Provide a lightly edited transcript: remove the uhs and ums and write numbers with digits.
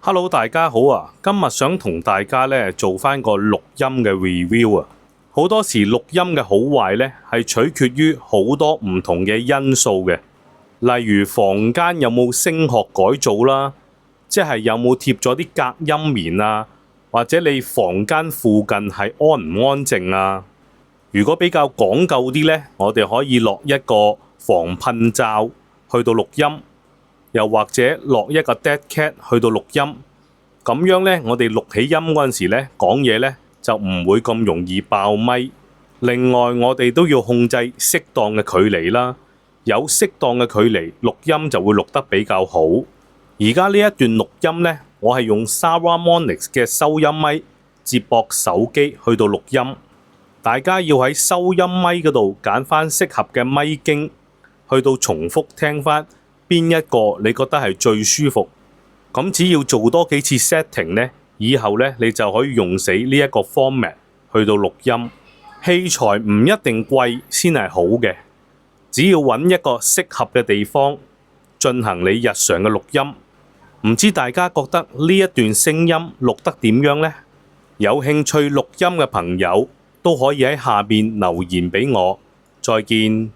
Hello，大家好啊！今日想同大家做翻個錄音嘅 review 啊。好多時錄音嘅好壞係取決於好多唔同嘅因素嘅，例如房間有冇聲學改造啦，即係有冇貼咗啲隔音棉啊，或者你房間附近係安唔安靜啊。如果比較講究啲呢，我哋可以落一個防噴罩去到錄音。又或者落一個 dead cat 去到錄音，咁樣呢，我哋錄起音嗰陣時呢，講嘢呢就唔會咁容易爆咪。另外，我哋都要控制適當嘅距離啦，有適當嘅距離，錄音就會錄得比較好。而家呢一段錄音呢，我係用 Saramonics 嘅收音咪接駁手機去到錄音。大家要喺收音咪嗰度揀翻適合嘅咪徑，去到重複聽翻。邊一個你覺得係最舒服？咁只要做多幾次 setting 呢，以後呢，你就可以用死呢一個 format 去到錄音。器材唔一定貴先係好嘅，只要揾一個適合嘅地方進行你日常嘅錄音。唔知大家覺得呢一段聲音錄得點樣呢？有興趣錄音嘅朋友都可以喺下邊留言俾我。再見。